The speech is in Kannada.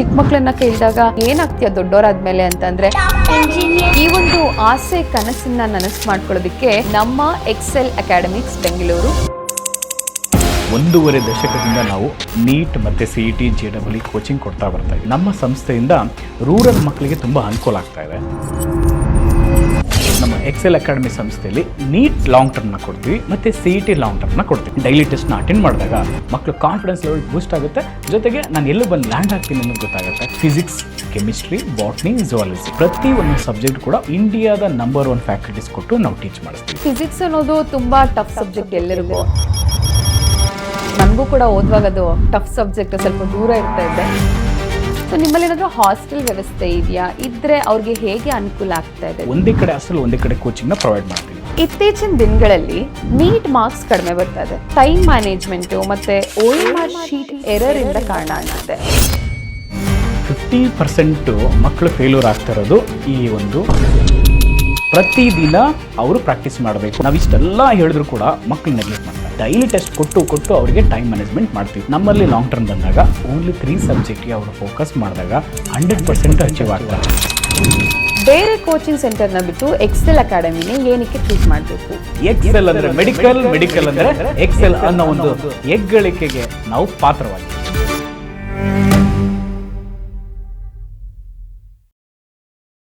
ಚಿಕ್ಕ ಮಕ್ಕಳನ್ನ ಕೇಳಿದಾಗ ಏನಾಗ್ತೀಯ ದೊಡ್ಡವರಾದ್ಮೇಲೆ ಅಂತಂದ್ರೆ ಈ ಒಂದು ಆಸೆ ಕನಸನ್ನ ನನಸು ಮಾಡ್ಕೊಳ್ಳೋದಕ್ಕೆ ನಮ್ಮ ಎಕ್ಸೆಲ್ ಅಕಾಡೆಮಿಕ್ಸ್ ಬೆಂಗಳೂರು 1.5 ದಶಕದಿಂದ ನಾವು ನೀಟ್ ಮತ್ತು CET JEE ಕೋಚಿಂಗ್ ಕೊಡ್ತಾ ಬರ್ತಾ ಇದ್ದೀವಿ. ನಮ್ಮ ಸಂಸ್ಥೆಯಿಂದ ರೂರಲ್ ಮಕ್ಕಳಿಗೆ ತುಂಬ ಅನುಕೂಲ ಆಗ್ತಾ ಇದೆ. ನಮ್ಮ ಎಕ್ಸೆಲ್ ಅಕಾಡೆಮಿ ಸಂಸ್ಥೆಯಲ್ಲಿ ನೀಟ್ ಲಾಂಗ್ ಟರ್ಮ್ನ ಕೊಡ್ತೀವಿ ಮತ್ತು CET ಲಾಂಗ್ ಟರ್ಮ್ನ ಕೊಡ್ತೀವಿ. ಡೈಲಿ ಟೆಸ್ಟ್ನ ಅಟೆಂಡ್ ಮಾಡಿದಾಗ ಮಕ್ಕಳು ಕಾನ್ಫಿಡೆನ್ಸ್ ಲೆವೆಲ್ ಬೂಸ್ಟ್ ಆಗುತ್ತೆ, ಜೊತೆಗೆ ನಾನು ಎಲ್ಲೂ ಬಂದು ಲ್ಯಾಂಡ್ ಆಗ್ತೀನಿ ಅನ್ನೋದು ಗೊತ್ತಾಗುತ್ತೆ. ಫಿಸಿಕ್ಸ್, ಕೆಮಿಸ್ಟ್ರಿ, ಬಾಟ್ನಿ, ಝುವಾಲಜಿ ಪ್ರತಿ ಒಂದು ಸಬ್ಜೆಕ್ಟ್ ಕೂಡ ಇಂಡಿಯಾದ ನಂಬರ್ 1 ಫ್ಯಾಕಲ್ಟೀಸ್ ಕೊಟ್ಟು ನಾವು ಟೀಚ್ ಮಾಡಿಸ್ತೀವಿ. ಫಿಸಿಕ್ಸ್ ಅನ್ನೋದು ತುಂಬಾ ಟಫ್ ಸಬ್ಜೆಕ್ಟ್ ಎಲ್ಲರಿಗೂ. ನನಗೂ ಕೂಡ ಓದುವಾಗ ಅದು ಟಫ್ ಸಬ್ಜೆಕ್ಟ್ ಸ್ವಲ್ಪ ದೂರ ಇರ್ತಾ ಇದೆ. ಸೊ ನಿಮ್ಮಲ್ಲಿ ಏನಾದರೂ ಹಾಸ್ಟೆಲ್ ವ್ಯವಸ್ಥೆ ಇದೆಯಾ? ಇದ್ರೆ ಅವ್ರಿಗೆ ಹೇಗೆ ಅನುಕೂಲ ಆಗ್ತಾ ಇದೆ? ಒಂದೇ ಕಡೆ ಹಾಸ್ಟೆಲ್, ಒಂದೇ ಕಡೆ ಕೋಚಿಂಗ್ನ ಪ್ರೊವೈಡ್ ಮಾಡ್ತೀವಿ. ಇತ್ತೀಚಿನ ದಿನಗಳಲ್ಲಿ ನೀಟ್ ಮಾರ್ಕ್ಸ್ ಕಡಿಮೆ ಬರ್ತಾ ಇದೆ. ಟೈಮ್ ಮ್ಯಾನೇಜ್ಮೆಂಟು ಮತ್ತೆ OMR ಶೀಟ್ ಎರರ್ ಇಂದ ಕಾರಣ ಆಗುತ್ತೆ. 50% ಮಕ್ಕಳು ಫೇಲ್ಯೂರ್ ಆಗ್ತಾ ಇರೋದು ಈ ಒಂದು ಪ್ರತಿದಿನ ಅವರು ಪ್ರಾಕ್ಟೀಸ್ ಮಾಡಬೇಕು. ನಾವು ಇಷ್ಟೆಲ್ಲ ಹೇಳಿದ್ರು ಕೂಡ ಮಕ್ಕಳು ನೆಗ್ಲೆಕ್ಟ್ ಮಾಡ್ತಾರೆ. ಡೈಲಿ ಟೆಸ್ಟ್ ಕೊಟ್ಟು ಅವರಿಗೆ ಟೈಮ್ ಮ್ಯಾನೇಜ್ಮೆಂಟ್ ಮಾಡ್ತೀವಿ. ನಮ್ಮಲ್ಲಿ ಲಾಂಗ್ ಟರ್ಮ್ ಬಂದಾಗ ಓನ್ಲಿ 3 ಸಬ್ಜೆಕ್ಟ್ಗೆ ಅವರು ಫೋಕಸ್ ಮಾಡಿದಾಗ 100% ಅಚೀವ್ ಆಗ್ತಾರೆ. ಬೇರೆ ಕೋಚಿಂಗ್ ಸೆಂಟರ್ನ ಬಿಟ್ಟು ಎಕ್ಸೆಲ್ ಅಕಾಡೆಮಿನೇ ಏನಕ್ಕೆ ಚೂಸ್ ಮಾಡಬೇಕು? ಎಕ್ಸೆಲ್ ಅಂದ್ರೆ ಮೆಡಿಕಲ್, ಮೆಡಿಕಲ್ ಅಂದ್ರೆ ಎಕ್ಸೆಲ್ ಅನ್ನೋ ಒಂದು ಹೆಗ್ಗಳಿಕೆಗೆ ನಾವು ಪಾತ್ರವಾಗಿ